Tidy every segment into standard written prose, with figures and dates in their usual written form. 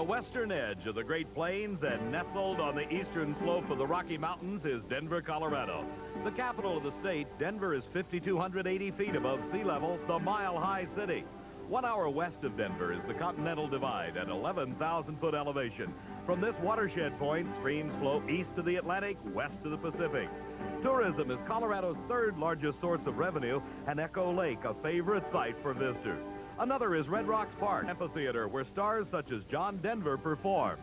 the western edge of the Great Plains and nestled on the eastern slope of the Rocky Mountains is Denver, Colorado. The capital of the state, Denver is 5,280 feet above sea level, the mile-high city. 1 hour west of Denver is the Continental Divide at 11,000-foot elevation. From this watershed point, streams flow east to the Atlantic, west to the Pacific. Tourism is Colorado's third largest source of revenue, and Echo Lake, a favorite site for visitors. Another is Red Rocks Park, amphitheater where stars such as John Denver perform.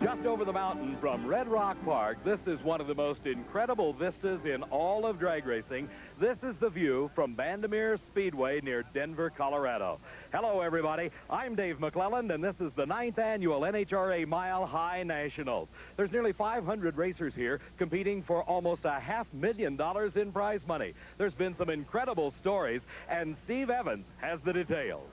Just over the mountain from Red Rock Park, this is one of the most incredible vistas in all of drag racing. This is the view from Bandimere Speedway near Denver, Colorado. Hello, everybody. I'm Dave McClelland, and this is the 9th annual NHRA Mile High Nationals. There's nearly 500 racers here competing for almost $500,000 in prize money. There's been some incredible stories, and Steve Evans has the details.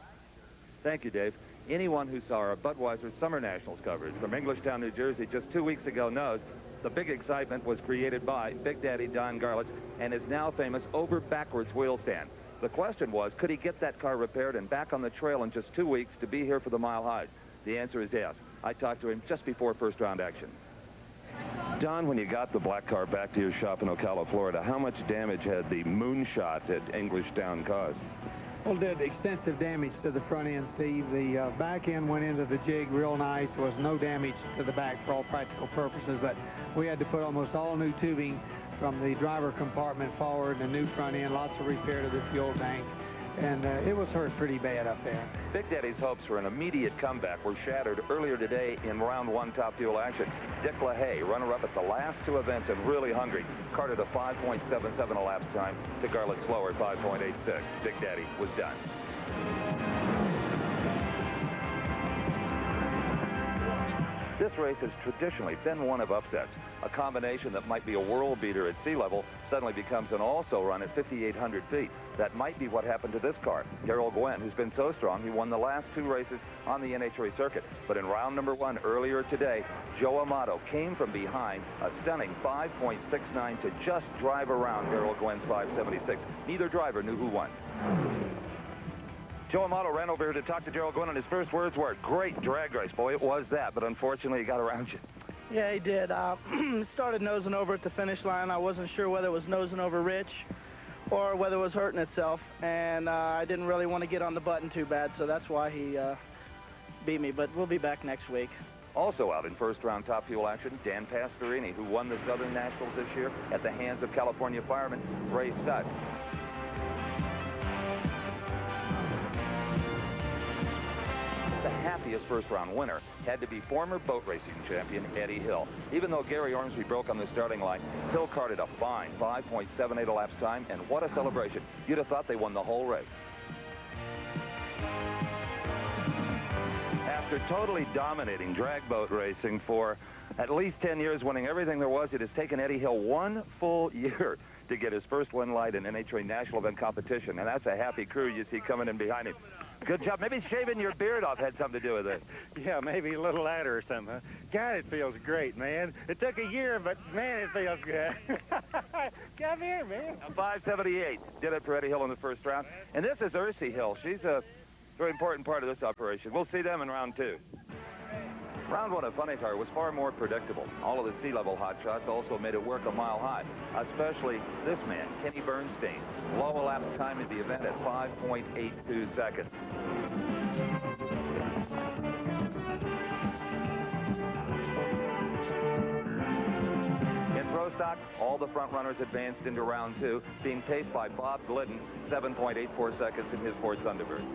Thank you, Dave. Anyone who saw our Budweiser Summer Nationals coverage from Englishtown, New Jersey just 2 weeks ago knows the big excitement was created by Big Daddy Don Garlits and his now famous over-backwards wheel stand. The question was, could he get that car repaired and back on the trail in just 2 weeks to be here for the Mile Highs? The answer is yes. I talked to him just before first round action. Don, when you got the black car back to your shop in Ocala, Florida, how much damage had the moonshot at Englishtown caused? Well, did extensive damage to the front end, Steve. The back end went into the jig real nice. There was no damage to the back for all practical purposes, but we had to put almost all new tubing from the driver compartment forward, and a new front end, lots of repair to the fuel tank, and it was hurt pretty bad up there. Big Daddy's hopes for an immediate comeback were shattered earlier today in round one top fuel action. Dick LaHaye, runner-up at the last two events and really hungry, carted a 5.77 elapsed time to Garlett's slower 5.86. Big Daddy was done. This race has traditionally been one of upsets. A combination that might be a world beater at sea level suddenly becomes an also run at 5,800 feet. That might be what happened to this car. Darrell Gwynn, who's been so strong, he won the last two races on the NHRA circuit. But in round number one earlier today, Joe Amato came from behind a stunning 5.69 to just drive around Darrell Gwynn's 5.76. Neither driver knew who won. Joe Amato ran over here to talk to Darrell Gwynn, and his first words were, "Great drag race." Boy, it was that, but unfortunately he got around you. Yeah, he did. Started nosing over at the finish line. I wasn't sure whether it was nosing over Rich or whether it was hurting itself, and I didn't really want to get on the button too bad, so that's why he beat me, but we'll be back next week. Also out in first round top fuel action, Dan Pastorini, who won the Southern Nationals this year at the hands of California fireman Ray Stutz. The happiest first-round winner had to be former boat racing champion Eddie Hill. Even though Gary Ormsby broke on the starting line, Hill carted a fine 5.78 elapsed time, and what a celebration. You'd have thought they won the whole race. After totally dominating drag boat racing for at least 10 years, winning everything there was, it has taken Eddie Hill 1 full year to get his first win light in NHRA national event competition, and that's a happy crew you see coming in behind him. Good job. Maybe shaving your beard off had something to do with it. Yeah, maybe a little later or something. God, it feels great, man. It took a year, but, man, it feels good. Come here, man. 5.78 did it for Eddie Hill in the first round. And this is Ursi Hill. She's a very important part of this operation. We'll see them in round two. Round one of Funny Car was far more predictable. All of the sea-level hotshots also made it work a mile high, especially this man, Kenny Bernstein. Low elapsed time of the event at 5.82 seconds. In Pro Stock, all the front runners advanced into round two, being paced by Bob Glidden, 7.84 seconds in his Ford Thunderbird.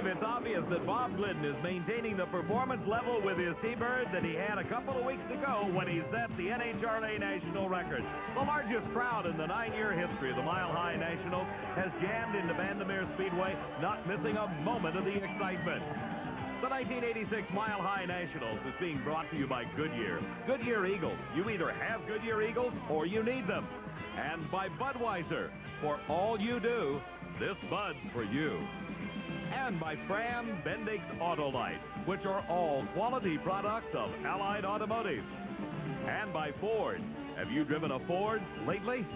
It's obvious that Bob Glidden is maintaining the performance level with his T-Bird that he had a couple of weeks ago when he set the NHRA national record. The largest crowd in the 9-year history of the Mile High Nationals has jammed into Bandimere Speedway, not missing a moment of the excitement. The 1986 Mile High Nationals is being brought to you by Goodyear. Goodyear Eagles. You either have Goodyear Eagles or you need them. And by Budweiser. For all you do, this Bud's for you. And by Fram Bendix Autolite, which are all quality products of Allied Automotive. And by Ford. Have you driven a Ford lately?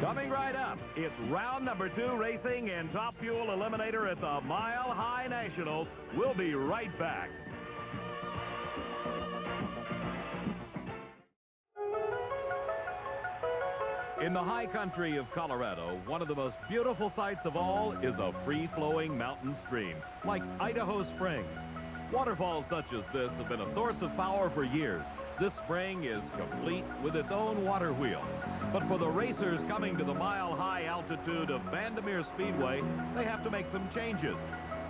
Coming right up, it's round number 2 racing in Top Fuel Eliminator at the Mile High Nationals. We'll be right back. In the high country of Colorado, one of the most beautiful sights of all is a free-flowing mountain stream, like Idaho Springs. Waterfalls such as this have been a source of power for years. This spring is complete with its own water wheel. But for the racers coming to the mile-high altitude of Bandimere Speedway, they have to make some changes.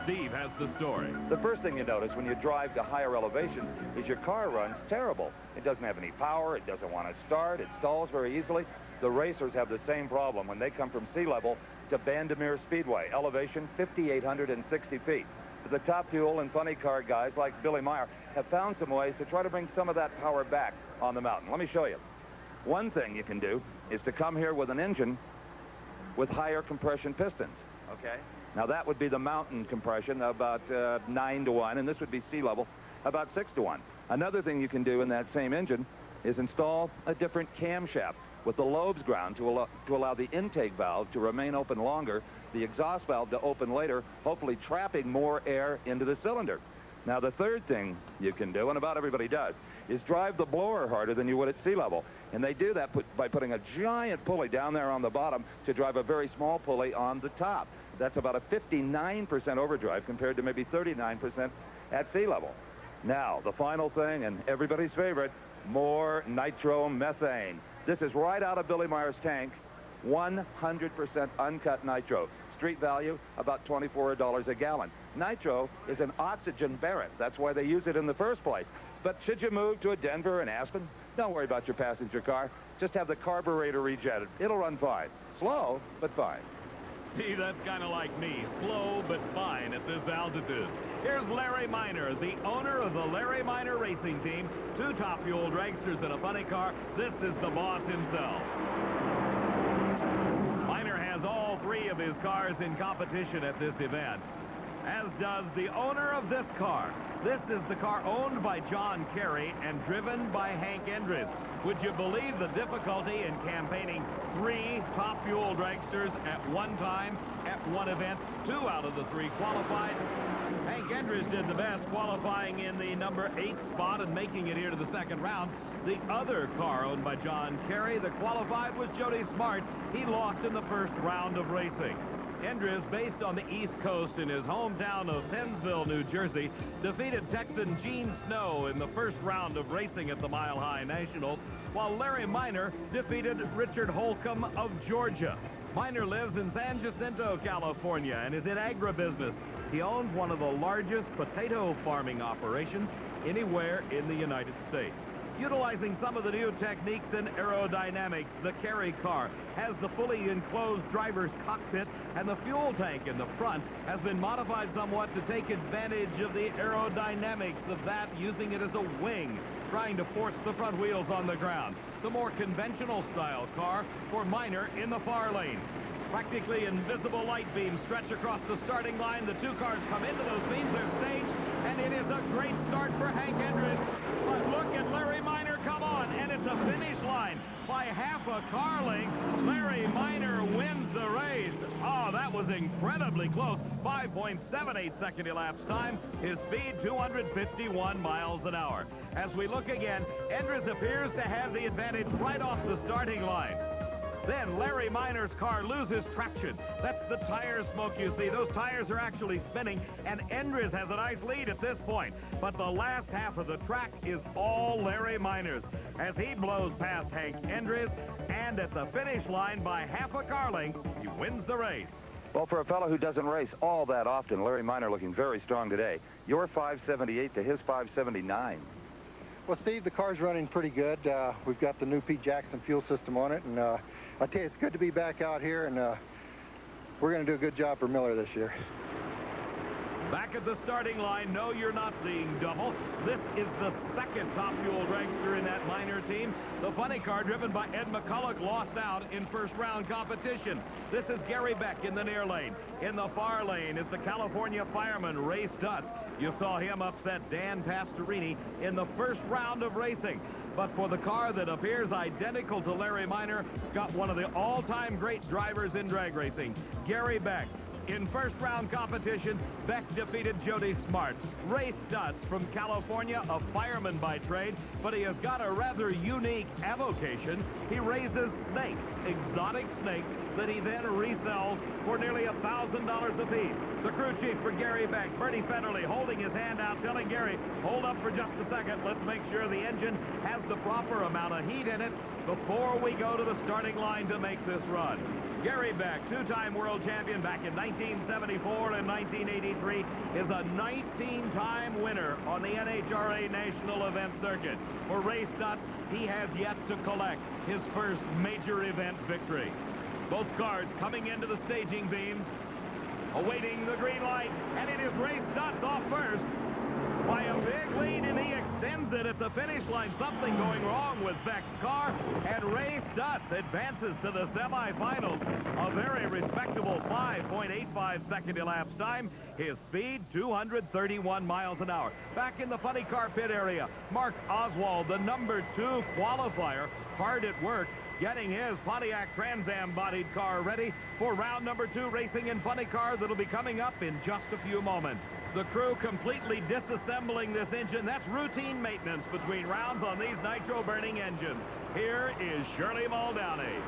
Steve has the story. The first thing you notice when you drive to higher elevations is your car runs terrible. It doesn't have any power, it doesn't want to start, it stalls very easily. The racers have the same problem when they come from sea level to Bandimere Speedway, elevation 5,860 feet. The Top Fuel and funny car guys like Billy Meyer have found some ways to try to bring some of that power back on the mountain. Let me show you. One thing you can do is to come here with an engine with higher compression pistons, okay? Now that would be the mountain compression, about 9 to 1, and this would be sea level, about 6 to 1. Another thing you can do in that same engine is install a different camshaft with the lobes ground to allow the intake valve to remain open longer, the exhaust valve to open later, hopefully trapping more air into the cylinder. Now the third thing you can do, and about everybody does, is drive the blower harder than you would at sea level. And they do that by putting a giant pulley down there on the bottom to drive a very small pulley on the top. That's about a 59% overdrive compared to maybe 39% at sea level. Now, the final thing, and everybody's favorite, more nitromethane. This is right out of Billy Meyer's tank, 100% uncut nitro. Street value, about $24 a gallon. Nitro is an oxygen bearer. That's why they use it in the first place. But should you move to a Denver and Aspen, don't worry about your passenger car. Just have the carburetor rejetted. It'll run fine. Slow, but fine. Steve, that's kind of like me. Slow, but fine at this altitude. Here's Larry Miner, the owner of the Larry Miner Racing Team. 2 Top Fuel dragsters in a funny car. This is the boss himself. Miner has all 3 of his cars in competition at this event, as does the owner of this car. This is the car owned by John Kerry and driven by Hank Endres. Would you believe the difficulty in campaigning 3 Top Fuel dragsters at one time at one event? 2 out of the 3 qualified. Hank Endres did the best, qualifying in the number 8 spot and making it here to the second round. The other car owned by John Kerry that qualified was Jody Smart. He lost in the first round of racing. Endres, based on the East Coast in his hometown of Pennsville, New Jersey, defeated Texan Gene Snow in the first round of racing at the Mile High Nationals, while Larry Miner defeated Richard Holcomb of Georgia. Miner lives in San Jacinto, California, and is in agribusiness. He owns one of the largest potato farming operations anywhere in the United States. Utilizing some of the new techniques in aerodynamics, the Kerry car has the fully enclosed driver's cockpit, and the fuel tank in the front has been modified somewhat to take advantage of the aerodynamics of that, using it as a wing, trying to force the front wheels on the ground. The more conventional style car for Miner in the far lane. Practically invisible light beams stretch across the starting line. The 2 cars come into those beams, they're staged, and it is a great start for Hank Endres. But look at Larry Miner come on, and it's a finish line. By half a car length, Larry Miner wins the race. Oh, that was incredibly close. 5.78 second elapsed time. His speed, 251 miles an hour. As we look again, Endres appears to have the advantage right off the starting line. Then Larry Miner's car loses traction. That's the tire smoke you see. Those tires are actually spinning, and Endres has a nice lead at this point. But the last half of the track is all Larry Miner's, as he blows past Hank Endres, and at the finish line by half a car length, he wins the race. Well, for a fellow who doesn't race all that often, Larry Miner looking very strong today. Your 578 to his 579. Well, Steve, the car's running pretty good. We've got the new Pete Jackson fuel system on it, and I tell you, it's good to be back out here, and we're going to do a good job for Miller this year. Back at the starting line, no, you're not seeing double. This is the second Top Fuel dragster in that Miner team. The funny car, driven by Ed McCulloch, lost out in first-round competition. This is Gary Beck in the near lane. In the far lane is the California fireman, Ray Stutz. You saw him upset Dan Pastorini in the first round of racing. but for the car that appears identical to Larry Minor, got one of the all-time great drivers in drag racing, Gary Beck. In first-round competition, Beck defeated Jody Smart. Ray Stutz from California, a fireman by trade, but he has got a rather unique avocation. He raises snakes, exotic snakes, that he then resells for nearly $1,000 apiece. The crew chief for Gary Beck, Bernie Federley, holding his hand out, telling Gary, hold up for just a second. Let's make sure the engine has the proper amount of heat in it before we go to the starting line to make this run. Gary Beck, two-time world champion back in 1974 and 1983, is a 19-time winner on the NHRA National Event Circuit. For Ray Stutz, he has yet to collect his first major event victory. Both cars coming into the staging beams, awaiting the green light, and it is Ray Stutz off first by a big lead, and he extends it at the finish line. Something going wrong with Beck's car, and Ray Stutz advances to the semifinals. A very respectable 5.85 second elapsed time. His speed, 231 miles an hour. Back in the funny car pit area, Mark Oswald, the number 2 qualifier, hard at work, getting his Pontiac Trans Am bodied car ready for round number 2 racing in funny car that'll be coming up in just a few moments. The crew completely disassembling this engine. That's routine maintenance between rounds on these nitro-burning engines. Here is Shirley Muldowney,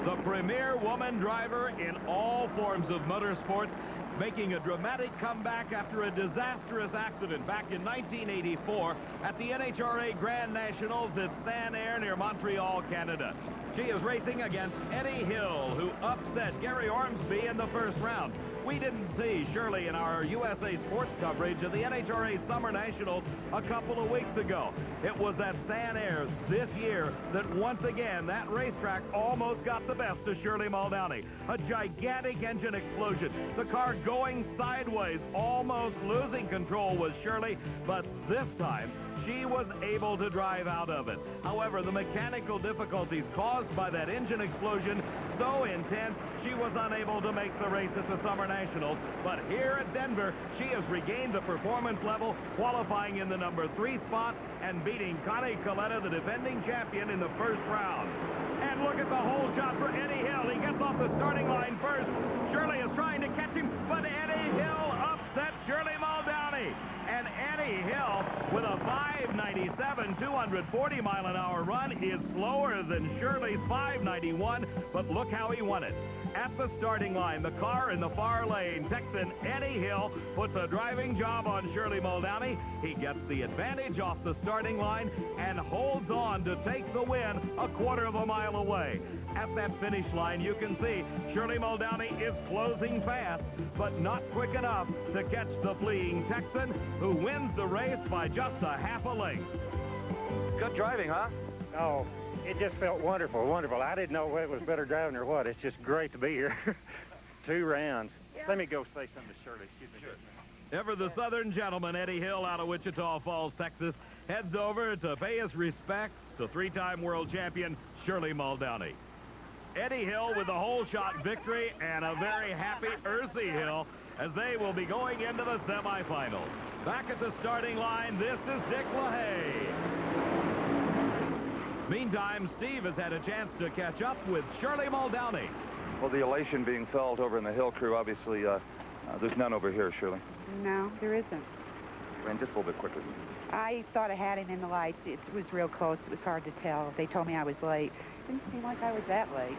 the premier woman driver in all forms of motorsports, making a dramatic comeback after a disastrous accident back in 1984 at the NHRA Grand Nationals at Saint-Air near Montreal, Canada. She is racing against Eddie Hill, who upset Gary Ormsby in the first round. We didn't see Shirley in our USA Sports coverage of the NHRA Summer Nationals a couple of weeks ago. It was at Saint-Air this year that once again that racetrack almost got the best of Shirley Muldowney. A gigantic engine explosion. The car going sideways, almost losing control was Shirley, but this time she was able to drive out of it. However, the mechanical difficulties caused by that engine explosion so intense, she was unable to make the race at the Summer Nationals. But here at Denver, she has regained the performance level, qualifying in the number 3 spot and beating Connie Coletta, the defending champion, in the first round. And look at the whole shot for Eddie Hill. He gets off the starting line first. Shirley is trying to catch him, but Eddie Hill upsets Shirley Muldowney. And Eddie Hill, with a 597, 240-mile-an-hour run, is slower than Shirley's 591, but look how he won it. At the starting line, the car in the far lane, Texan Eddie Hill puts a driving job on Shirley Muldowney. He gets the advantage off the starting line and holds on to take the win a quarter of a mile away. At that finish line, you can see Shirley Muldowney is closing fast, but not quick enough to catch the fleeing Texan, who wins the race by just a half a length. Good driving, huh? Oh, it just felt wonderful, wonderful. I didn't know whether it was better driving or what. It's just great to be here. 2 rounds. Yeah. Let me go say something to Shirley. Excuse me. Sure. Ever the Southern gentleman, Eddie Hill out of Wichita Falls, Texas, heads over to pay his respects to 3-time world champion Shirley Muldowney. Eddie Hill with a whole shot victory and a very happy Ursi Hill as they will be going into the semifinals. Back at the starting line, this is Dick LaHaye. Meantime, Steve has had a chance to catch up with Shirley Muldowney. Well, the elation being felt over in the Hill crew, obviously, there's none over here, Shirley. No, there isn't. And just a little bit quicker. I thought I had him in the lights. It was real close. It was hard to tell. They told me I was late. Didn't seem like I was that late.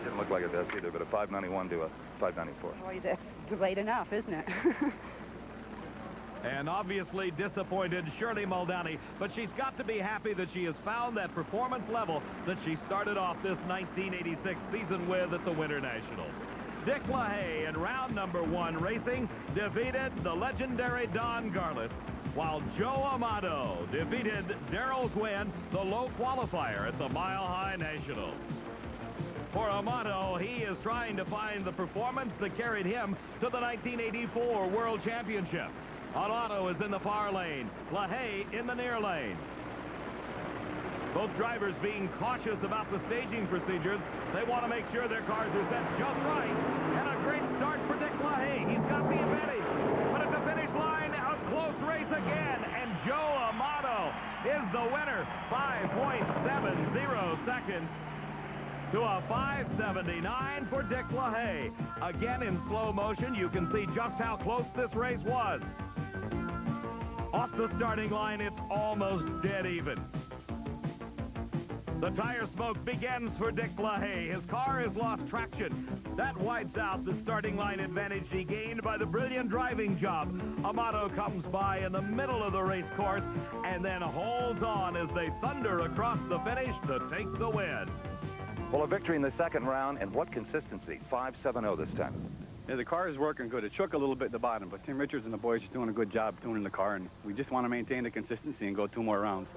Didn't look like it does either, but a 591 to a 594. Boy, that's late enough, isn't it? And obviously disappointed Shirley Muldowney, but she's got to be happy that she has found that performance level that she started off this 1986 season with at the Winter Nationals. Dick LaHaye in round number 1 racing defeated the legendary Don Garlits, while Joe Amato defeated Darrell Gwynn, the low qualifier at the Mile High Nationals. For Amato, he is trying to find the performance that carried him to the 1984 World Championship. Amato is in the far lane, LaHaye in the near lane. Both drivers being cautious about the staging procedures. They want to make sure their cars are set just right. And a great start for Dick LaHaye. He's got the advantage. But at the finish line, a close race again. And Joe Amato seconds to a 5:79 for Dick LaHaye. Again, in slow motion, you can see just how close this race was. Off the starting line, it's almost dead even. The tire smoke begins for Dick LaHaye. His car has lost traction. That wipes out the starting line advantage he gained by the brilliant driving job. Amato comes by in the middle of the race course and then holds on as they thunder across the finish to take the win. Well, a victory in the second round, and what consistency. 5-7-0 this time. Yeah, the car is working good. It shook a little bit at the bottom, but Tim Richards and the boys are doing a good job tuning the car, and we just want to maintain the consistency and go 2 more rounds.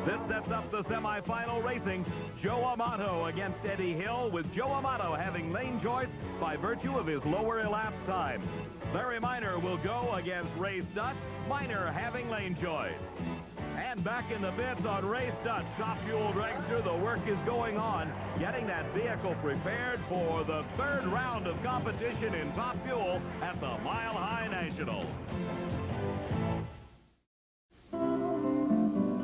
This sets up the semifinal racing. Joe Amato against Eddie Hill, with Joe Amato having lane choice by virtue of his lower elapsed time. Larry Minor will go against Ray Stutt, Minor having lane choice. And back in the pits on Ray Stutt, Top Fuel dragster, the work is going on, getting that vehicle prepared for the 3rd round of competition in Top Fuel at the Mile High National.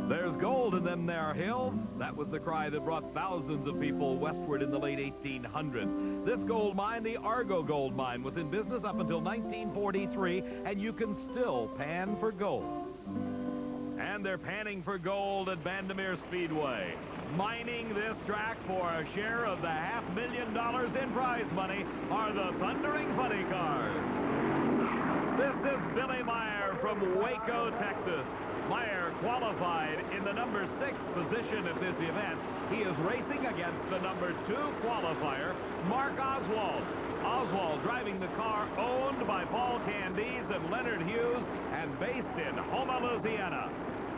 There's gold in them there hills. That was the cry that brought thousands of people westward in the late 1800s. This gold mine, the Argo Gold Mine, was in business up until 1943, and you can still pan for gold. And they're panning for gold at Bandimere Speedway. Mining this track for a share of the $500,000 in prize money are the Thundering Funny Cars. This is Billy Meyer from Waco, Texas. Meyer qualified in the number 6 position at this event. He is racing against the number 2 qualifier, Mark Oswald. Oswald driving the car owned by Paul Candies and Leonard Hughes and based in Houma, Louisiana.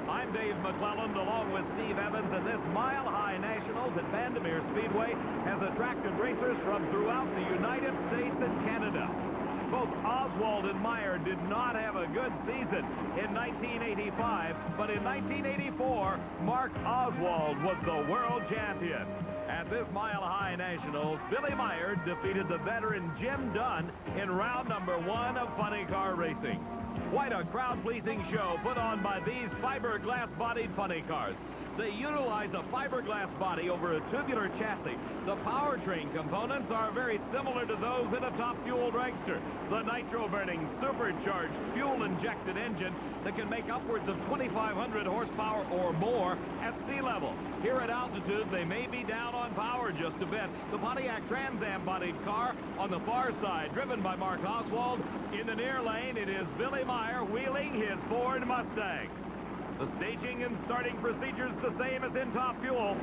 I'm Dave McClelland along with Steve Evans, and this Mile High Nationals at Bandimere Speedway has attracted racers from throughout the United States and Canada. Both Oswald and Meyer did not have a good season in 1985, but in 1984, Mark Oswald was the world champion. At this Mile High Nationals, Billy Meyer defeated the veteran Jim Dunn in round number 1 of funny car racing. Quite a crowd-pleasing show put on by these fiberglass-bodied funny cars. They utilize a fiberglass body over a tubular chassis. The powertrain components are very similar to those in a Top Fuel dragster. The nitro-burning, supercharged, fuel-injected engine that can make upwards of 2,500 horsepower or more at sea level. Here at altitude, they may be down on power just a bit. The Pontiac Trans Am bodied car on the far side, driven by Mark Oswald. In the near lane, it is Billy Meyer wheeling his Ford Mustang. The staging and starting procedures the same as in Top Fuel.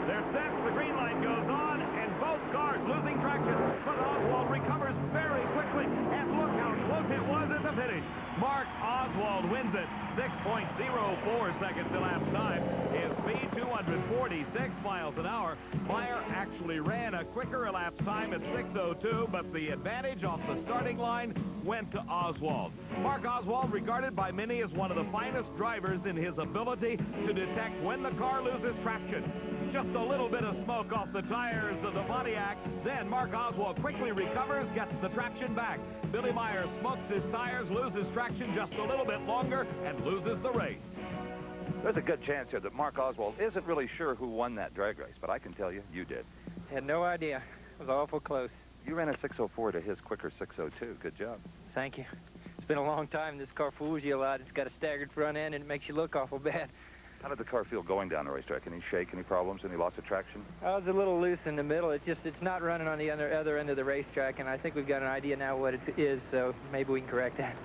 They're set, the green light goes on, and both cars losing traction, but Oswald recovers very quickly, and look how close it was at the finish. Mark Oswald wins it, 6.04 seconds elapsed time. His speed, 246 miles an hour. Meyer actually ran a quicker elapsed time at 6:02, but the advantage off the starting line went to Oswald. Mark Oswald, regarded by many as one of the finest drivers in his ability to detect when the car loses traction. Just a little bit of smoke off the tires of the Pontiac. Then Mark Oswald quickly recovers, gets the traction back. Billy Meyer smokes his tires, loses traction just a little bit longer, and loses the race. There's a good chance here that Mark Oswald isn't really sure who won that drag race, but I can tell you, you did. Had no idea. It was awful close. You ran a 6:04 to his quicker 6:02. Good job. Thank you. It's been a long time. This car fools you a lot. It's got a staggered front end, and it makes you look awful bad. How did the car feel going down the racetrack? Any shake, any problems, any loss of traction? I was a little loose in the middle. It's not running on the other end of the racetrack, and I think we've got an idea now what it is, so maybe we can correct that.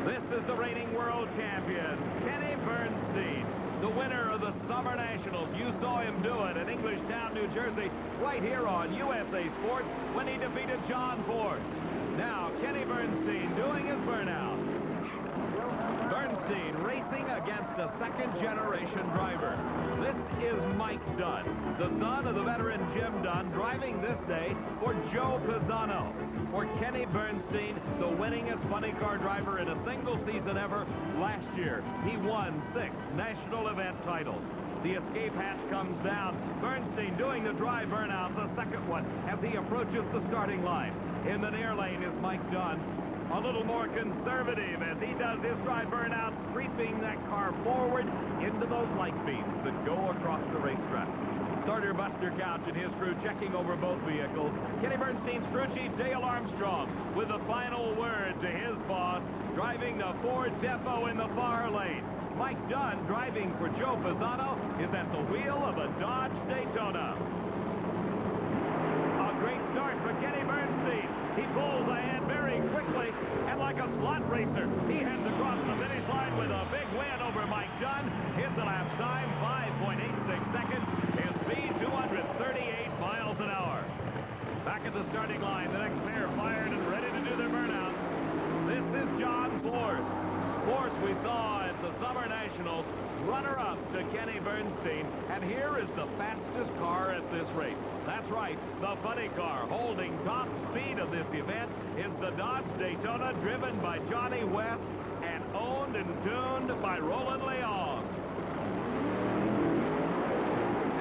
This is the reigning world champion, Kenny Bernstein, the winner of the Summer Nationals. You saw him do it in Englishtown, New Jersey, right here on USA Sports when he defeated John Ford. Now, Kenny Bernstein doing his burnout. Bernstein racing against a second-generation driver. This is Mike Dunn, the son of the veteran Jim Dunn, driving this day for Joe Pisano. For Kenny Bernstein, the winningest funny car driver in a single season ever, last year, he won 6 national event titles. The escape hatch comes down. Bernstein doing the dry burnouts, a second one, as he approaches the starting line. In the near lane is Mike Dunn, a little more conservative as he does his dry burnouts, creeping that car forward into those light beams that go across the racetrack. Starter Buster Couch and his crew checking over both vehicles. Kenny Bernstein's crew chief Dale Armstrong with the final word to his boss, driving the Ford Depot in the far lane. Mike Dunn, driving for Joe Amato, is at the wheel of a Dodge Daytona. A great start for Kenny Bernstein. He pulls ahead very quickly, and like a slot racer, he heads across the finish line with a big win over Mike Dunn. His elapsed time, 5.86 seconds. His speed, 238 miles an hour. Back at the starting line, the next pair fired and ready to do their burnout. This is John Force. Force we saw at the Summer Nationals, runner-up to Kenny Bernstein, and here is the fastest car at this race. That's right, the funny car holding top speed of this event is the Dodge Daytona, driven by Johnny West and owned and tuned by Roland Leong.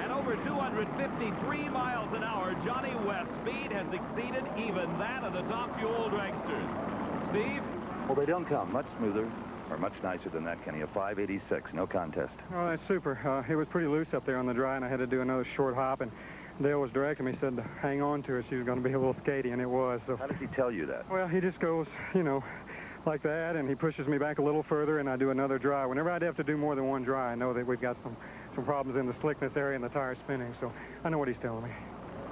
At over 253 miles an hour, Johnny West's speed has exceeded even that of the top fuel dragsters. Steve? Well, they don't come much smoother or much nicer than that, Kenny. A 586, no contest. Oh, that's super. It was pretty loose up there on the dry, and I had to do another short hop, and Dale was directing me, said to hang on to it. She was going to be a little skatey, and it was. So. How does he tell you that? Well, he just goes, you know, like that, and he pushes me back a little further, and I do another dry. Whenever I'd have to do more than one dry, I know that we've got some problems in the slickness area and the tire spinning, so I know what he's telling me.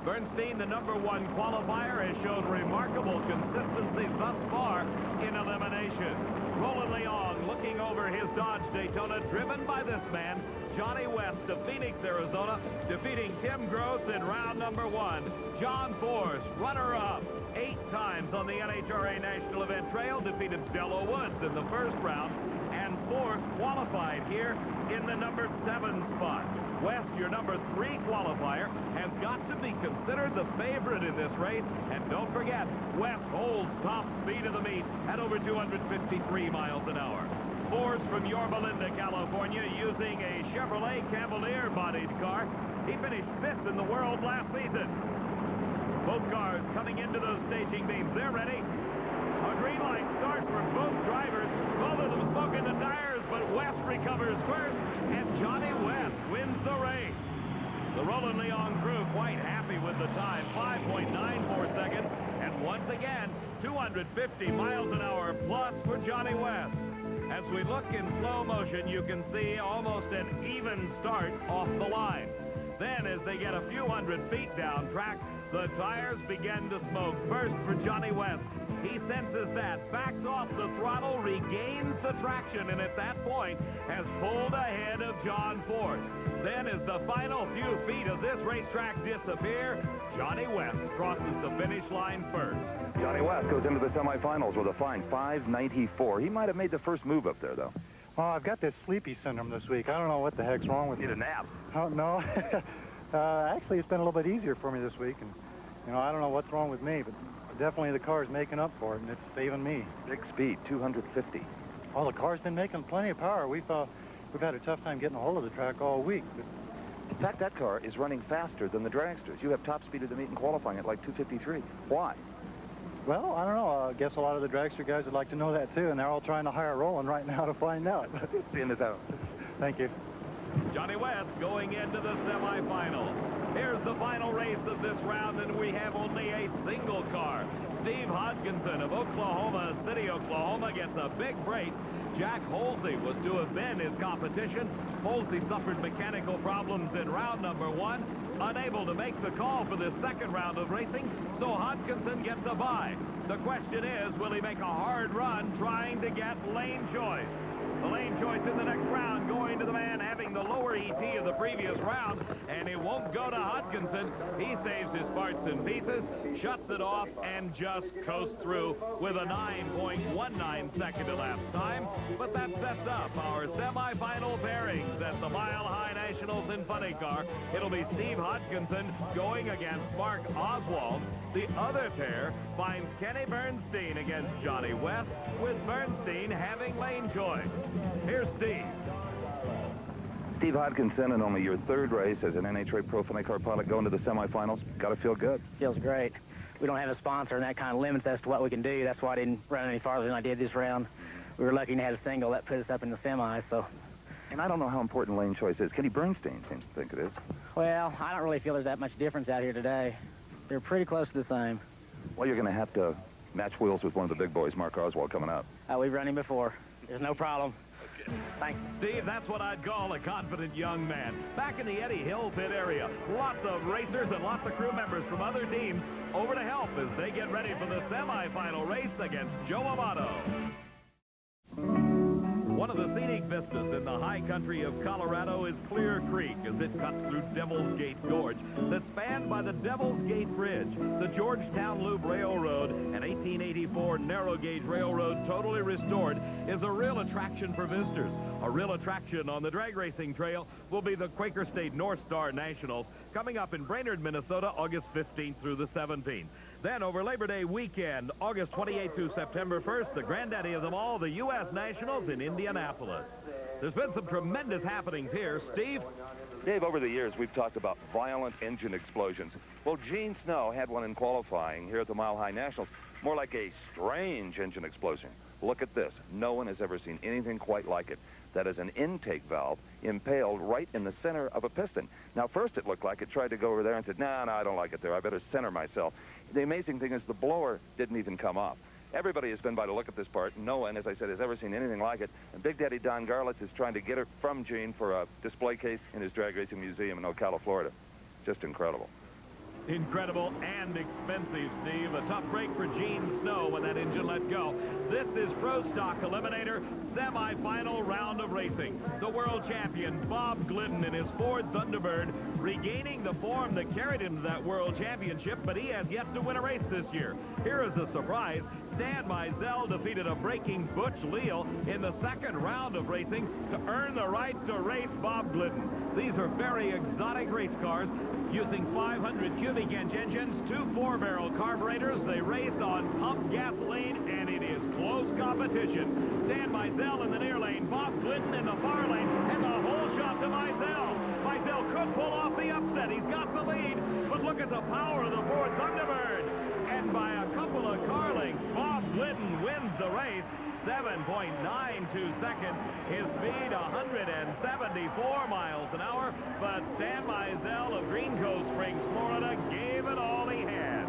Bernstein, the #1 qualifier, has shown remarkable consistency thus far in elimination. Roland Leong looking over his Dodge Daytona, driven by this man, Johnny West of Phoenix, Arizona, defeating Tim Gross in round #1. John Force, runner-up, 8 times on the NHRA National Event Trail, defeated Della Woods in the first round, and Force qualified here in the #7 spot. West, your #3 qualifier, has got to be considered the favorite in this race. And don't forget, West holds top speed of the meet at over 253 miles an hour. Force from Yorba Linda, California, using a Chevrolet Cavalier-bodied car. He finished 5th in the world last season. Both cars coming into those staging beams. They're ready. A green light starts for both drivers. Both of them smoking the tires, but West recovers first, and Johnny West wins the race. The Roland Leong crew quite happy with the time, 5.94 seconds, and once again, 250 miles an hour plus for Johnny West. As we look in slow motion, you can see almost an even start off the line. Then, as they get a few hundred feet down track, the tires begin to smoke. First for Johnny West. He senses that, backs off the throttle, regains the traction, and at that point has pulled ahead of John Force. Then, as the final few feet of this racetrack disappear, Johnny West crosses the finish line first. Johnny West goes into the semifinals with a fine 594. He might have made the first move up there, though. Well, I've got this sleepy syndrome this week. I don't know what the heck's wrong with me. Need a nap. Oh, no. Actually, it's been a little bit easier for me this week, and, you know, I don't know what's wrong with me, but definitely the car's making up for it, and it's saving me. Big speed, 250. Well, the car's been making plenty of power. We've had a tough time getting a hold of the track all week. But in fact, that car is running faster than the dragsters. You have top speed of the meet in qualifying at like 253. Why? Well, I don't know. I guess a lot of the dragster guys would like to know that, too, and they're all trying to hire Roland right now to find out. Seeing this out. Thank you. Johnny West going into the semifinals. Here's the final race of this round, and we have only a single car. Steve Hodgkinson of Oklahoma City, Oklahoma, gets a big break. Jack Holsey was to have been his competition. Holsey suffered mechanical problems in round #1, unable to make the call for this second round of racing, so Hodgkinson gets a bye. The question is, will he make a hard run trying to get lane choice? The lane choice in the next round going to the man having the lower ET of the previous round, and it won't go to Hodgkinson. He saves his parts and pieces, shuts it off, and just coasts through with a 9.19 second elapsed time. But that sets up our semifinal pairings at the Mile High Nationals in Funny Car. It'll be Steve Hodgkinson going against Mark Oswald. The other pair finds Kenny Bernstein against Johnny West, with Bernstein having lane choice. Here's Steve. Steve Hodgkinson, in only your 3rd race as an NHRA Pro Funny Car pilot, going to the semifinals. Got to feel good. Feels great. We don't have a sponsor, and that kind of limits us to what we can do. That's why I didn't run any farther than I did this round. We were lucky to have a single that put us up in the semis, so And I don't know how important lane choice is. Kenny Bernstein seems to think it is. Well, I don't really feel there's that much difference out here today. They're pretty close to the same. Well, you're going to have to match wheels with one of the big boys, Mark Oswald, coming up. We've run him before. There's no problem. Thanks. Steve, that's what I'd call a confident young man. Back in the Eddie Hill pit area, lots of racers and lots of crew members from other teams over to help as they get ready for the semifinal race against Joe Amato. One of the scenic vistas in the high country of Colorado is Clear Creek as it cuts through Devil's Gate Gorge that's spanned by the Devil's Gate Bridge. The Georgetown Loop Railroad, an 1884 narrow gauge railroad totally restored, is a real attraction for visitors. A real attraction on the drag racing trail will be the Quaker State North Star Nationals coming up in Brainerd, Minnesota, August 15th through the 17th. Then over Labor Day weekend, August 28th through September 1st, the granddaddy of them all, the U.S. Nationals in Indianapolis. There's been some tremendous happenings here. Steve? Dave, over the years, we've talked about violent engine explosions. Well, Gene Snow had one in qualifying here at the Mile High Nationals. More like a strange engine explosion. Look at this. No one has ever seen anything quite like it. That is an intake valve impaled right in the center of a piston. Now, first it looked like it tried to go over there and said, no, I don't like it there. I better center myself. The amazing thing is the blower didn't even come up. Everybody has been by to look at this part. No one, as I said, has ever seen anything like it. And Big Daddy Don Garlitz is trying to get it from Gene for a display case in his drag racing museum in Ocala, Florida. Just incredible. Incredible and expensive, Steve. A tough break for Gene Snow when that engine let go. This is Pro Stock Eliminator, semi-final round of racing. The world champion, Bob Glidden, in his Ford Thunderbird, regaining the form that carried him to that world championship, but he has yet to win a race this year. Here is a surprise. Stan Mizell defeated a breaking Butch Leal in the second round of racing to earn the right to race Bob Glidden. These are very exotic race cars using 500 cubic inch engines, 2 4-barrel carburetors. They race on pump gasoline, and it is close competition. Stan Mizell in the near lane, Bob Glidden in the far lane, and the whole shot to Mizell. Mizell could pull off the upset. He's got the lead, but look at the power of the Ford Thunderbird. And by a couple of car lengths, Bob Glidden wins the race. 7.92 seconds. His speed 174 miles an hour, but Stan Mizell of Green Cove Springs, Florida, gave it all he had.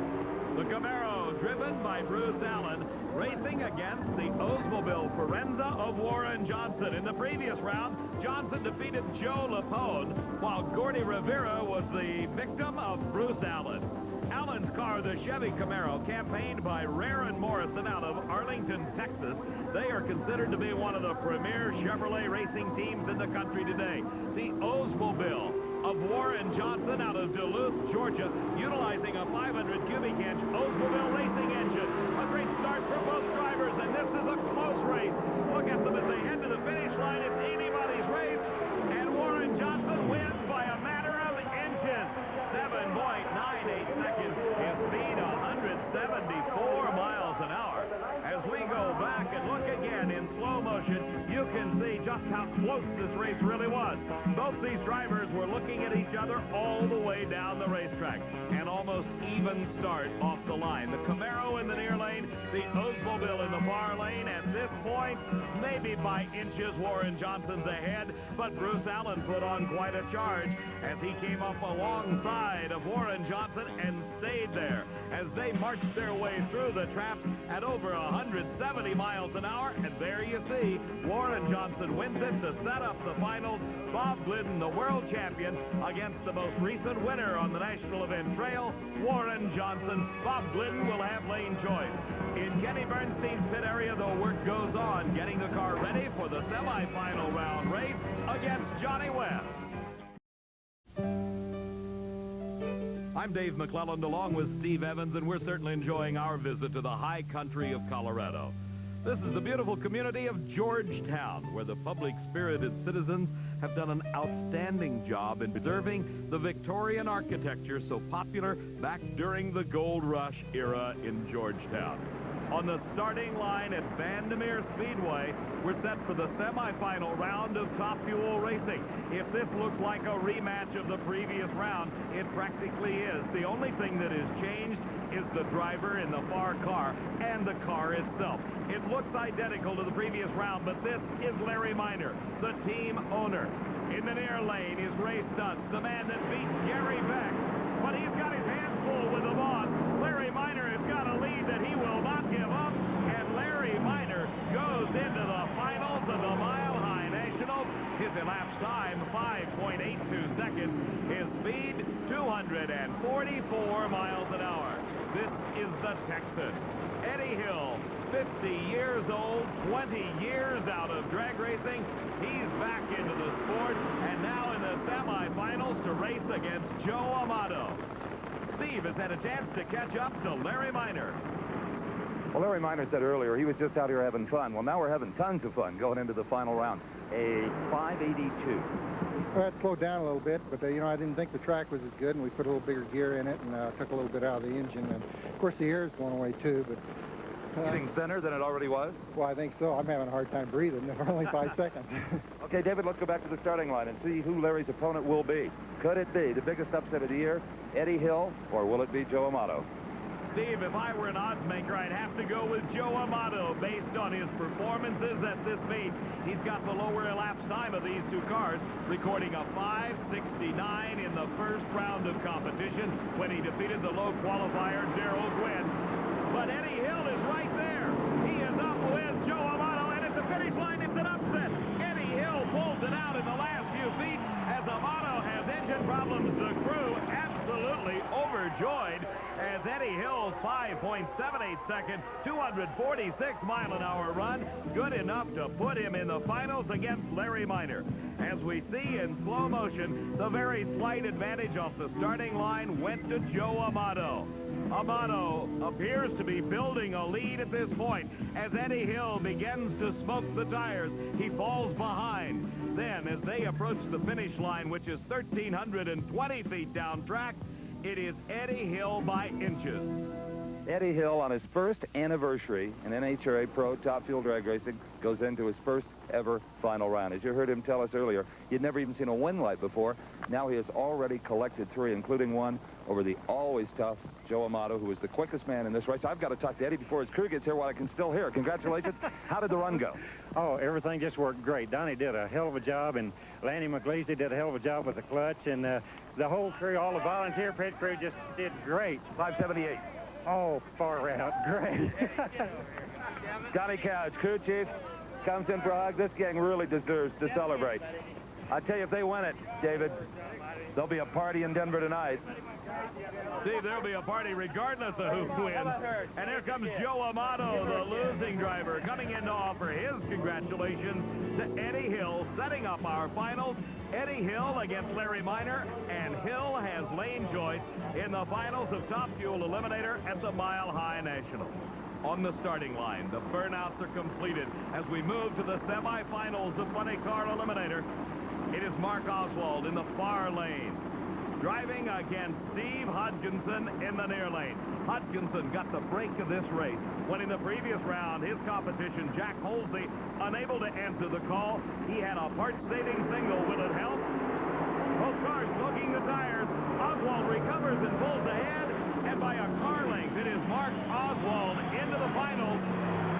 The Camaro, driven by Bruce Allen, racing against the Oldsmobile Forenza of Warren Johnson. In the previous round, Johnson defeated Joe Lapone, while Gordy Rivera was the victim of Bruce Allen. Allen's car, the Chevy Camaro, campaigned by Raren Morrison out of Arlington, Texas. They are considered to be one of the premier Chevrolet racing teams in the country today. The Oldsmobile of Warren Johnson out of Duluth, Georgia, utilizing a 500 cubic inch Oldsmobile racing engine. A great start for both drivers, and this is a close race. Look at them as they head to the finish line. It's anybody's race, and Warren Johnson wins by a matter of inches. 7.98 seconds. His speed 174 miles an hour. As we go back and look again in slow motion, you can see just how close this race really was. Both these drivers were looking at each other all the way down the racetrack. An almost even start off the line. The Camaro in the near lane, the Oldsmobile in the far lane. At this point, maybe by inches, Warren Johnson's ahead, but Bruce Allen put on quite a charge as he came up alongside of Warren Johnson and stayed there as they marched their way through the trap at over 170 miles an hour. And there you see, Warren Johnson wins it to set up the finals. Bob Glidden, the world champion, against the most recent winner on the national event trail, Warren Johnson. Bob Glidden will have lane choice. In Kenny Bernstein's pit area, the work goes on, getting the car ready for the semifinal round race against Johnny West. I'm Dave McClelland along with Steve Evans, and we're certainly enjoying our visit to the high country of Colorado. This is the beautiful community of Georgetown, where the public-spirited citizens have done an outstanding job in preserving the Victorian architecture so popular back during the Gold Rush era in Georgetown. On the starting line at Bandimere Speedway, we're set for the semifinal round of Top Fuel racing. If this looks like a rematch of the previous round, it practically is. The only thing that has changed is the driver in the far car and the car itself. It looks identical to the previous round, but this is Larry Minor, the team owner. In the near lane is Ray Stutz, the man that beat Gary Beck. But he's got his hands full with the boss. Larry Minor has got a lead that he will not give up. And Larry Minor goes into the finals of the Mile High Nationals. His elapsed time, 5.82 seconds. His speed, 244 miles an hour. This is the Texan, Eddie Hill, 50 years old, 20 years out of drag racing. He's back into the sport, and now in the semifinals to race against Joe Amato. Steve has had a chance to catch up to Larry Minor. Well, Larry Minor said earlier he was just out here having fun. Well, now we're having tons of fun going into the final round. A 582. Well, it slowed down a little bit, but, you know, I didn't think the track was as good, and we put a little bigger gear in it and took a little bit out of the engine. And, of course, the air's going away, too, but... Getting thinner than it already was? Well, I think so. I'm having a hard time breathing for only 5 seconds. Okay, David, let's go back to the starting line and see who Larry's opponent will be. Could it be the biggest upset of the year, Eddie Hill, or will it be Joe Amato? Steve, if I were an odds maker, I'd have to go with Joe Amato based on his performances at this meet. He's got the lower elapsed time of these two cars, recording a 5:69 in the first round of competition when he defeated the low qualifier Darrell Gwynn. But Eddie Hill is right there. He is up with Joe Amato, and at the finish line, it's an upset. Eddie Hill pulls it out in the last few feet as Amato has engine problems. The crew absolutely overjoyed as Eddie Hill's 5.78 second, 246 mile an hour run, good enough to put him in the finals against Larry Minor. As we see in slow motion, the very slight advantage off the starting line went to Joe Amato. Amato appears to be building a lead at this point. As Eddie Hill begins to smoke the tires, he falls behind. Then, as they approach the finish line, which is 1,320 feet down track, it is Eddie Hill by inches. Eddie Hill, on his first anniversary in NHRA Pro Top Fuel Drag Racing, goes into his first ever final round. As you heard him tell us earlier, he'd never even seen a win light before. Now he has already collected 3, including one over the always tough Joe Amato, who is the quickest man in this race. I've got to talk to Eddie before his crew gets here while I can still hear. Congratulations. How did the run go? Oh, everything just worked great. Donnie did a hell of a job, and Lanny McGleasy did a hell of a job with the clutch, and the whole crew, all the volunteer pit crew just did great. 578. Oh, far out. Great. Donnie Couch, crew chief, comes in for a hug. This gang really deserves to celebrate. I tell you, if they win it, David, there'll be a party in Denver tonight. Steve, there'll be a party regardless of who wins. And here comes Joe Amato, the losing driver, coming in to offer his congratulations to Eddie Hill, setting up our finals. Eddie Hill against Larry Minor, and Hill has lane choice in the finals of Top Fuel Eliminator at the Mile High Nationals. On the starting line, the burnouts are completed as we move to the semifinals of Funny Car Eliminator. It is Mark Oswald in the far lane, driving against Steve Hodgkinson in the near lane. Hodgkinson got the break of this race when in the previous round, his competition, Jack Holsey, unable to answer the call. He had a part-saving single. Will it help? Both cars smoking the tires. Oswald recovers and pulls ahead, and by a car length, it is Mark Oswald into the finals.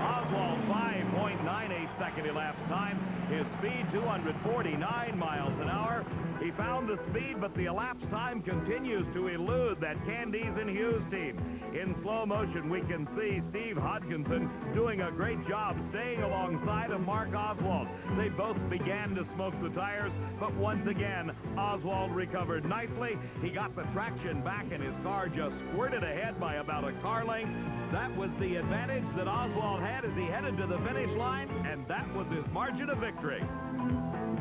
Oswald, 5.98 second elapsed time. His speed, 249 miles an hour. He found the speed, but the elapsed time continues to elude that Candies and Hughes team. In slow motion, we can see Steve Hodgkinson doing a great job staying alongside of Mark Oswald. They both began to smoke the tires, but once again, Oswald recovered nicely. He got the traction back, and his car just squirted ahead by about a car length. That was the advantage that Oswald had as he headed to the finish line, and that was his margin of victory.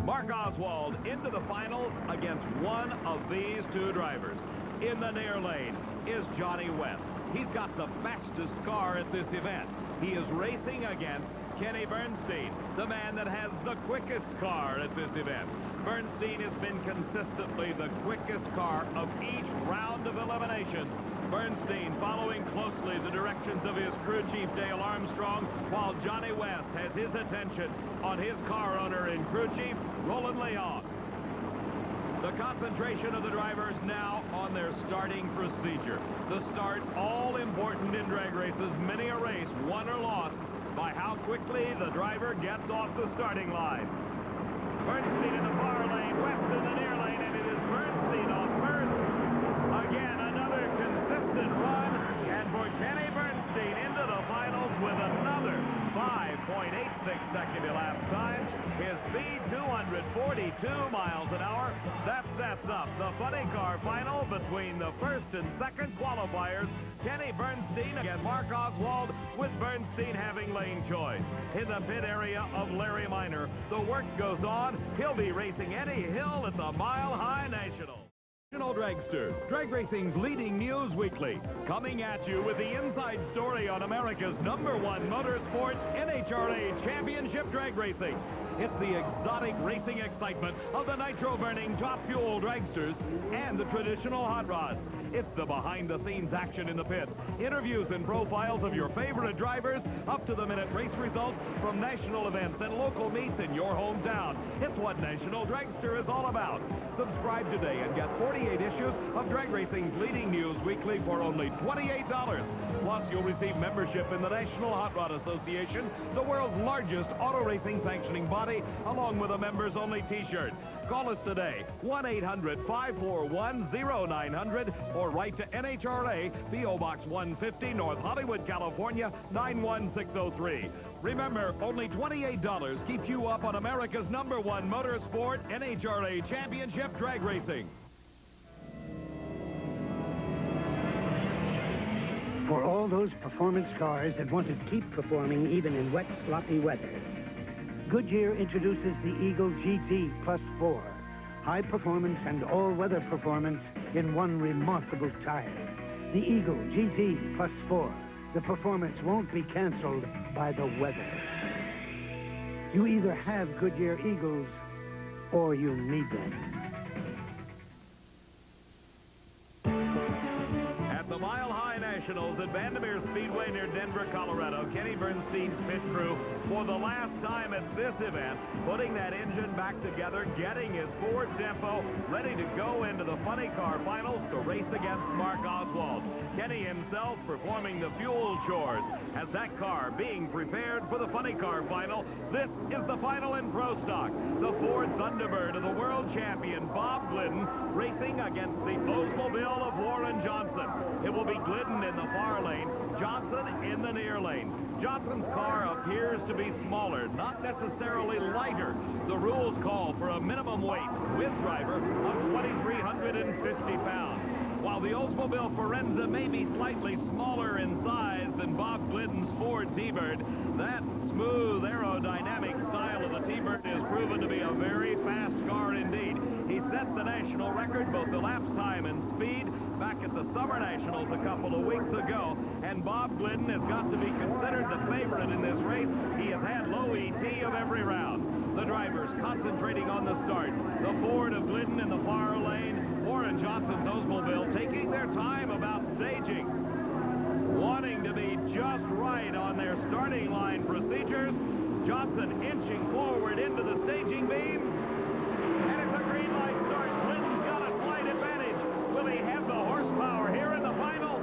Mark Oswald into the finals against one of these two drivers. In the near lane is Johnny West. He's got the fastest car at this event. He is racing against Kenny Bernstein, the man that has the quickest car at this event. Bernstein has been consistently the quickest car of each round of eliminations. Bernstein following closely the directions of his crew chief Dale Armstrong, while Johnny West has his attention on his car owner and crew chief Roland Leon. The concentration of the drivers now on their starting procedure. The start, all important in drag races, many a race won or lost by how quickly the driver gets off the starting line. Bernstein in the far lane, West in the near lane, and it is Bernstein off first. Again, another consistent run, and for Kenny Bernstein into the finals with another 5.86 second elapsed time. His speed, 242 miles an hour. That sets up the funny car final between the first and second qualifiers. Kenny Bernstein against Mark Oswald, with Bernstein having lane choice. In the pit area of Larry Minor, the work goes on. He'll be racing Eddie Hill at the Mile High National. Dragster, drag racing's leading news weekly, coming at you with the inside story on America's #1 motorsport, NHRA Championship Drag Racing. It's the exotic racing excitement of the nitro-burning top-fuel dragsters and the traditional hot rods. It's the behind-the-scenes action in the pits, interviews and profiles of your favorite drivers, up-to-the-minute race results from national events and local meets in your hometown. It's what National Dragster is all about. Subscribe today and get 48 issues of drag racing's leading news weekly for only $28. Plus, you'll receive membership in the National Hot Rod Association, the world's largest auto racing sanctioning body, along with a members-only t-shirt. Call us today, 1-800-541-0900, or write to NHRA, P.O. Box 150, North Hollywood, California, 91603. Remember, only $28 keeps you up on America's #1 motorsport, NHRA Championship Drag Racing. For all those performance cars that want to keep performing even in wet, sloppy weather, Goodyear introduces the Eagle GT Plus 4. High performance and all-weather performance in one remarkable tire. The Eagle GT Plus 4. The performance won't be canceled by the weather. You either have Goodyear Eagles or you need them. At the Mile High Nationals at Bandimere Speedway near Denver, Colorado, Kenny Bernstein's pit crew, for the last time at this event, putting that engine back together, getting his Ford Tempo ready to go into the funny car finals to race against Mark Oswald. Kenny himself performing the fuel chores as that car being prepared for the funny car final. This is the final in Pro Stock. The Ford Thunderbird of the world champion Bob Glidden racing against the Oldsmobile of Warren Johnson. It will be Glidden in the far lane, Johnson in the near lane. Johnson's car appears to be smaller, not necessarily lighter. The rules call for a minimum weight with driver of 2,350 pounds. While the Oldsmobile Forenza may be slightly smaller in size than Bob Glidden's Ford T-Bird, that smooth aerodynamic style of the T-Bird is proven to be a very fast car indeed. He set the national record, both the lapse time and speed, back at the Summer Nationals a couple of weeks ago, and Bob Glidden has got to be considered the favorite in this race. He has had low ET of every round. The drivers concentrating on the start. The Ford of Glidden in the far lane, Warren Johnson's Oldsmobile taking their time about staging, wanting to be just right on their starting line procedures. Johnson inching forward into the staging beams, and it's a green light start. Glidden's got a slight advantage. Will he have the horsepower here in the final?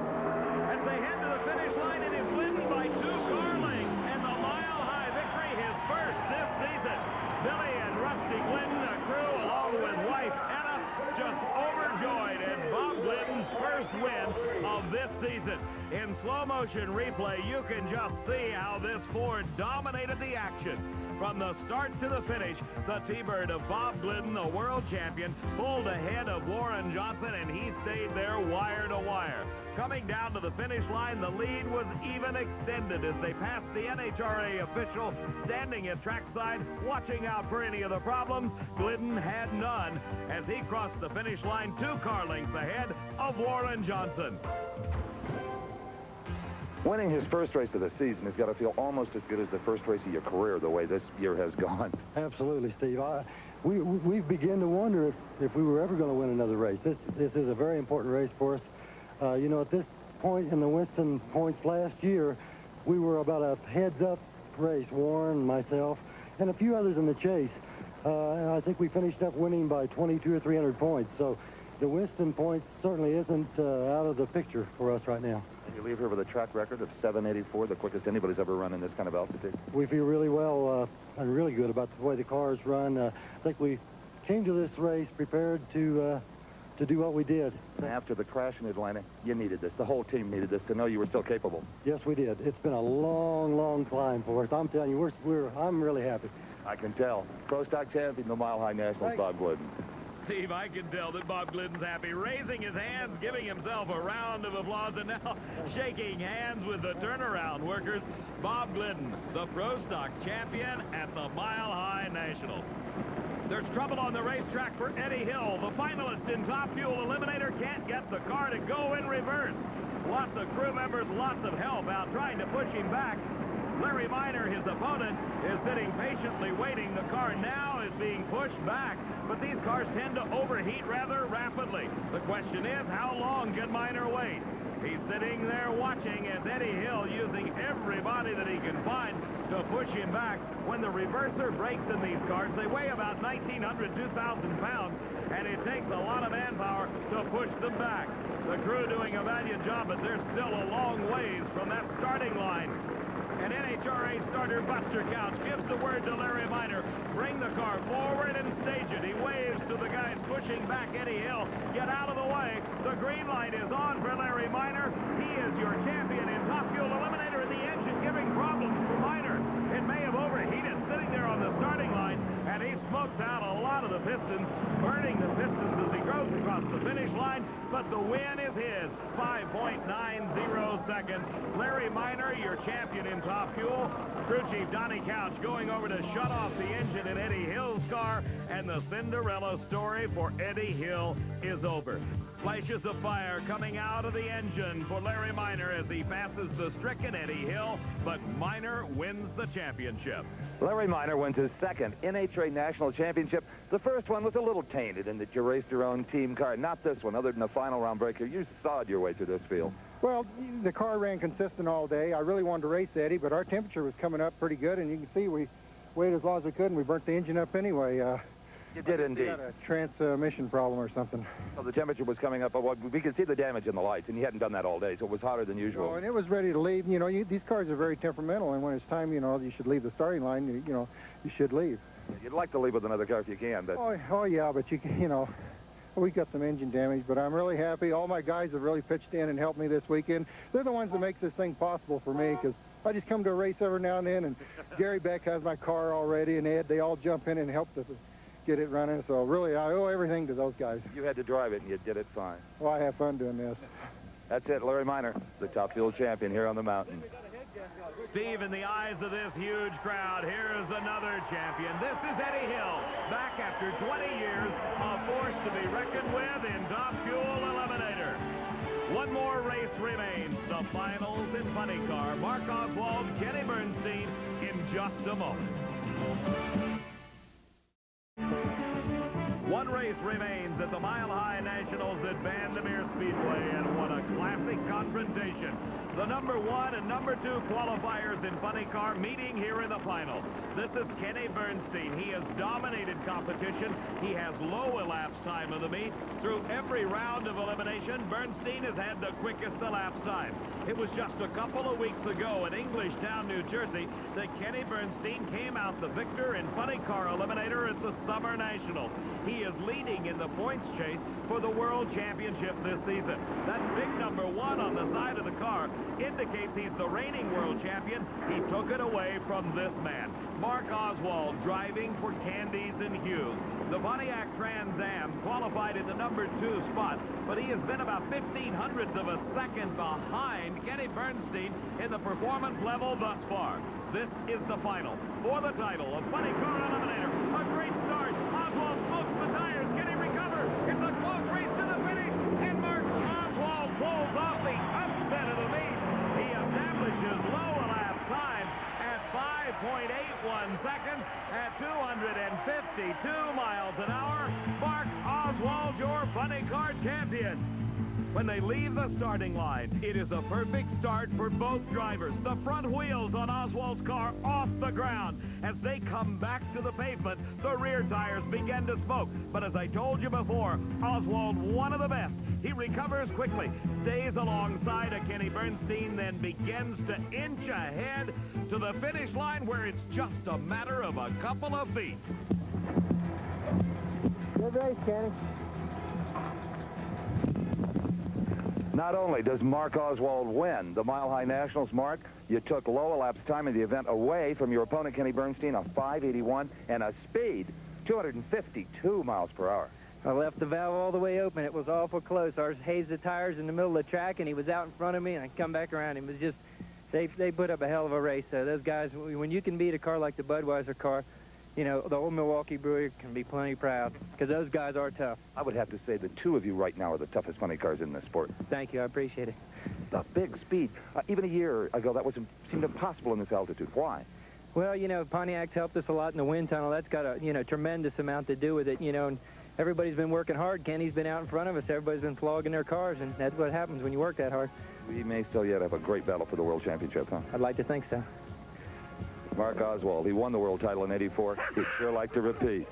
As they head to the finish line, it is Glidden by 2 car lengths, and the Mile High victory, his first this season. Billy and Rusty Glidden, a crew along with wife Anna, just overjoyed at Bob Glidden's first win of this season. In slow motion replay, you can just see how this Ford dominated the action. From the start to the finish, the T-Bird of Bob Glidden, the world champion, pulled ahead of Warren Johnson, and he stayed there wire to wire. Coming down to the finish line, the lead was even extended as they passed the NHRA official standing at trackside, watching out for any of the problems. Glidden had none as he crossed the finish line 2 car lengths ahead of Warren Johnson. Winning his first race of the season has got to feel almost as good as the first race of your career, the way this year has gone. Absolutely, Steve. We begin to wonder if we were ever going to win another race. This is a very important race for us. You know, at this point in the Winston points last year, we were about a heads-up race, Warren, myself, and a few others in the chase. And I think we finished up winning by 22 or 300 points. So the Winston points certainly isn't out of the picture for us right now. And you leave here with a track record of 784, the quickest anybody's ever run in this kind of altitude. We feel really well and really good about the way the cars run. I think we came to this race prepared to do what we did. After the crash in Atlanta, you needed this. The whole team needed this to know you were still capable. Yes, we did. It's been a long, long climb for us. I'm telling you, I'm really happy. I can tell. Pro Stock champion, the Mile High Nationals, Bob Glidden. Steve, I can tell that Bob Glidden's happy, raising his hands, giving himself a round of applause, and now shaking hands with the turnaround workers. Bob Glidden, the Pro Stock champion at the Mile High Nationals. There's trouble on the racetrack for Eddie Hill. The finalist in Top Fuel Eliminator can't get the car to go in reverse. Lots of crew members, lots of help out trying to push him back. Larry Minor, his opponent, is sitting patiently waiting. The car now is being pushed back, but these cars tend to overheat rather rapidly. The question is, how long can Minor wait? He's sitting there watching as Eddie Hill, using everybody that he can find to push him back. When the reverser breaks in these cars, they weigh about 1,900, 2,000 pounds, and it takes a lot of manpower to push them back. The crew doing a valiant job, but they're still a long ways from that starting line. And NHRA starter Buster Couch gives the word to Larry Minor. Bring the car forward and stage it. He waves to the guys pushing back Eddie Hill. Get out of the way. The green light is on for Larry Minor. He is your champion in Top Fuel Eliminator, and the engine giving problems for Minor. It may have overheated sitting there on the starting line, and he smokes out a lot of the pistons, burning the pistons as he goes across the finish line, but the win is his. 5.90 seconds. Larry Minor, your champion in Top Fuel. Crew Chief Donnie Couch going over to shut off the engine in Eddie Hill's car, and the Cinderella story for Eddie Hill is over. Flashes of fire coming out of the engine for Larry Minor as he passes the stricken Eddie Hill, but Minor wins the championship. Larry Minor wins his second NHRA National Championship. The first one was a little tainted in that you raced your own team car. Not this one, other than the final round breaker. You sawed your way through this field. Well, the car ran consistent all day. I really wanted to race Eddie, but our temperature was coming up pretty good, and you can see we waited as long as we could, and we burnt the engine up anyway. You did indeed. We had a transmission problem or something. Well, the temperature was coming up, but we could see the damage in the lights, and you hadn't done that all day, so it was hotter than usual. Oh, and it was ready to leave. You know, these cars are very temperamental, and when it's time, you know, you should leave the starting line, you know, you should leave. You'd like to leave with another car if you can, but... Oh yeah, but you know, we got some engine damage, but I'm really happy. All my guys have really pitched in and helped me this weekend. They're the ones that make this thing possible for me, because I just come to a race every now and then, and Gary Beck has my car already, and Ed, they all jump in and help us get it running. So really, I owe everything to those guys. You had to drive it, and you did it fine. Well, I have fun doing this. That's it, Larry Minor, the Top Fuel champion here on the mountain. Steve, in the eyes of this huge crowd, here's another champion. This is Eddie Hill, back after 20 years, a force to be reckoned with in Top Fuel Eliminator. One more race remains, the finals in funny car. Mark Oswald, Kenny Bernstein in just a moment. One race remains at the Mile High Nationals at Bandimere Speedway, and what a classic confrontation. The number 1 and number 2 qualifiers in funny car meeting here in the final. This is Kenny Bernstein. He has dominated competition. He has low elapsed time of the meet. Through every round of elimination, Bernstein has had the quickest elapsed time. It was just a couple of weeks ago in Englishtown, New Jersey, that Kenny Bernstein came out the victor in funny car eliminator at the Summer Nationals. He is leading in the points chase for the World Championship this season. That big number 1 on the side of the car indicates he's the reigning world champion. He took it away from this man. Mark Oswald driving for Candies Hughes. The Pontiac Trans Am qualified in the number 2 spot, but he has been about 0.15 of a second behind Kenny Bernstein in the performance level thus far. This is the final for the title of Funny Car Eliminator. A great start. Oswald smokes the tires. Can he recover? It's a close race to the finish, and Mark Oswald pulls off the upset of the meet. He establishes low elapsed time at 5.81 seconds at 252 miles an hour. Mark Oswald, your funny car champion. When they leave the starting line, it is a perfect start for both drivers. The front wheels on Oswald's car off the ground. As they come back to the pavement, the rear tires begin to smoke. But as I told you before, Oswald, one of the best. He recovers quickly, stays alongside of Kenny Bernstein, then begins to inch ahead to the finish line where it's just a matter of a couple of feet. Good race, Kenny. Not only does Mark Oswald win the Mile High Nationals, Mark, you took low elapsed time in the event away from your opponent, Kenny Bernstein, a 581 and a speed 252 miles per hour. I left the valve all the way open. It was awful close. Ours hazed the tires in the middle of the track, and he was out in front of me, and I come back around. It was just, they put up a hell of a race. So those guys, when you can beat a car like the Budweiser car, you know, the Old Milwaukee brewery can be plenty proud, because those guys are tough. I would have to say the two of you right now are the toughest funny cars in this sport. Thank you. I appreciate it. The big speed. Even a year ago, that seemed impossible in this altitude. Why? Well, you know, Pontiac's helped us a lot in the wind tunnel. That's got a, you know, tremendous amount to do with it, you know, and everybody's been working hard. Kenny's been out in front of us. Everybody's been flogging their cars, and that's what happens when you work that hard. We may still yet have a great battle for the World Championship, huh? I'd like to think so. Mark Oswald, he won the world title in '84. He'd sure like to repeat.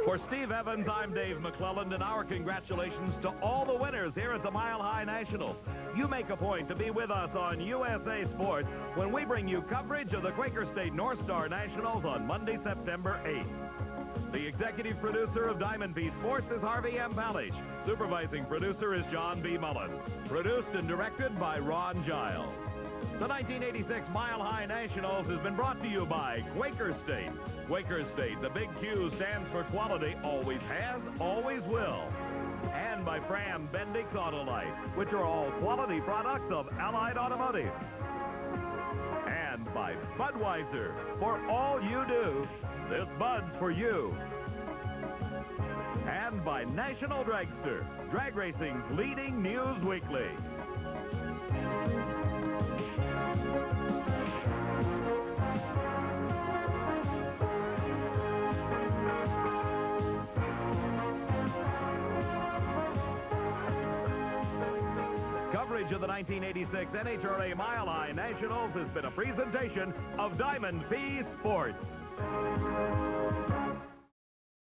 For Steve Evans, I'm Dave McClelland, and our congratulations to all the winners here at the Mile High Nationals. You make a point to be with us on USA Sports when we bring you coverage of the Quaker State North Star Nationals on Monday, September 8th. The executive producer of Diamond P Sports is Harvey M. Palish. Supervising producer is John B. Mullen. Produced and directed by Ron Giles. The 1986 Mile High Nationals has been brought to you by Quaker State. Quaker State, the big Q stands for quality, always has, always will. And by Fram Bendix Autolite, which are all quality products of Allied Automotive. And by Budweiser, for all you do, this Bud's for you. And by National Dragster, drag racing's leading news weekly. Coverage of the 1986 NHRA Mile High Nationals has been a presentation of Diamond P Sports.